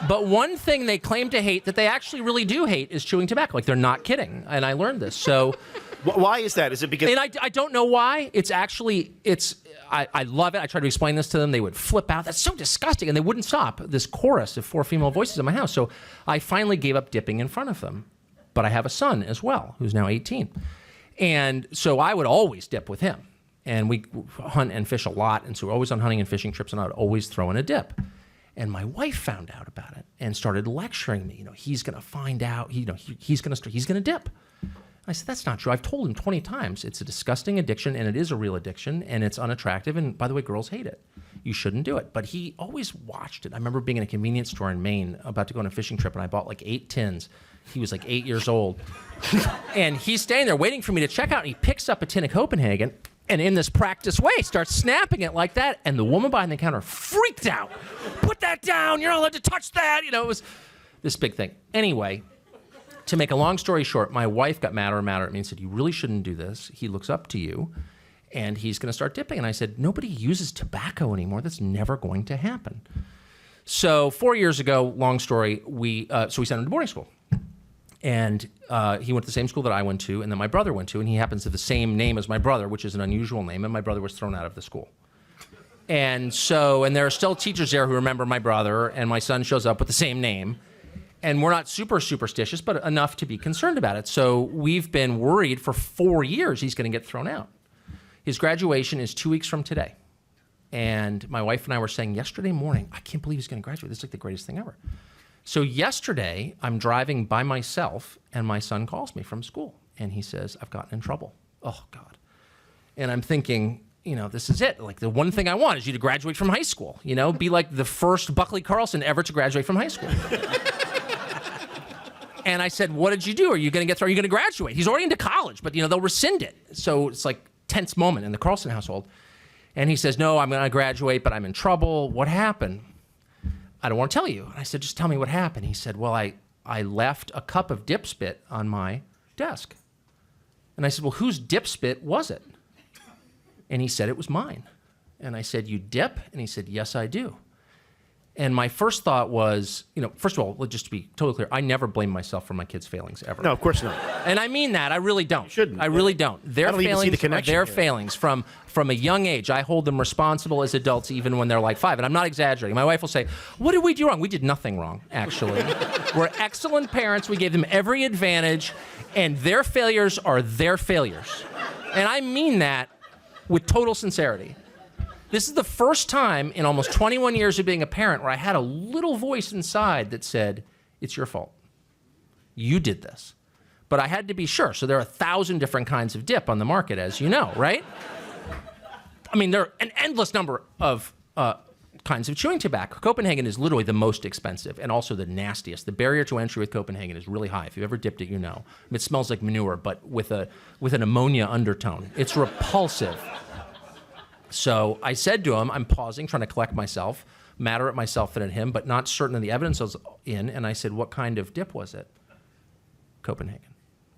But one thing they claim to hate that they actually really do hate is chewing tobacco. Like, they're not kidding. And I learned this. So why is that? Is it because... And I don't know why. I love it. I tried to explain this to them. They would flip out. That's so disgusting. And they wouldn't stop. This chorus of 4 female voices in my house. So I finally gave up dipping in front of them. But I have a son as well, who's now 18. And so I would always dip with him. And we hunt and fish a lot. And so we're always on hunting and fishing trips, and I would always throw in a dip. And my wife found out about it and started lecturing me. He's going to find out, he's going to dip. I said, that's not true. I've told him 20 times. It's a disgusting addiction, and it is a real addiction, and it's unattractive. And by the way, girls hate it. You shouldn't do it. But he always watched it. I remember being in a convenience store in Maine, about to go on a fishing trip, and I bought like 8 tins. He was like 8 years old. And he's standing there waiting for me to check out, and he picks up a tin of Copenhagen, and in this practiced way, starts snapping it like that. And the woman behind the counter freaked out. Put that down. You're not allowed to touch that. It was this big thing. Anyway, to make a long story short, my wife got madder and madder at me and said, you really shouldn't do this. He looks up to you, and he's going to start dipping. And I said, nobody uses tobacco anymore. That's never going to happen. So 4 years ago, long story, we sent him to boarding school. And he went to the same school that I went to, and then my brother went to, and he happens to have the same name as my brother, which is an unusual name, and my brother was thrown out of the school. And there are still teachers there who remember my brother, and my son shows up with the same name. And we're not super superstitious, but enough to be concerned about it. So we've been worried for 4 years he's going to get thrown out. His graduation is 2 weeks from today. And my wife and I were saying yesterday morning, I can't believe he's going to graduate. This is like the greatest thing ever. So yesterday, I'm driving by myself, and my son calls me from school. And he says, I've gotten in trouble. Oh, God. And I'm thinking, this is it. Like, the one thing I want is you to graduate from high school. Be like the first Buckley Carlson ever to graduate from high school. And I said, what did you do? Are you going to graduate? He's already into college, but, they'll rescind it. So it's like tense moment in the Carlson household. And he says, no, I'm going to graduate, but I'm in trouble. What happened? I don't want to tell you. And I said, just tell me what happened. He said, well, I left a cup of dip spit on my desk. And I said, well, whose dip spit was it? And he said, it was mine. And I said, you dip? And he said, yes, I do. And my first thought was, first of all, just to be totally clear, I never blame myself for my kids' failings, ever. No, of course not. And I mean that. I really don't. You shouldn't. I really don't. Their failings are their here. failings. From a young age, I hold them responsible as adults, even when they're like 5. And I'm not exaggerating. My wife will say, what did we do wrong? We did nothing wrong, actually. We're excellent parents. We gave them every advantage. And their failures are their failures. And I mean that with total sincerity. This is the first time in almost 21 years of being a parent where I had a little voice inside that said, it's your fault. You did this. But I had to be sure. So there are 1,000 different kinds of dip on the market, as you know, right? I mean, there are an endless number of kinds of chewing tobacco. Copenhagen is literally the most expensive and also the nastiest. The barrier to entry with Copenhagen is really high. If you've ever dipped it, you know. It smells like manure, but with an ammonia undertone. It's repulsive. So I said to him, I'm pausing, trying to collect myself, madder at myself than at him, but not certain of the evidence I was in. And I said, what kind of dip was it? Copenhagen.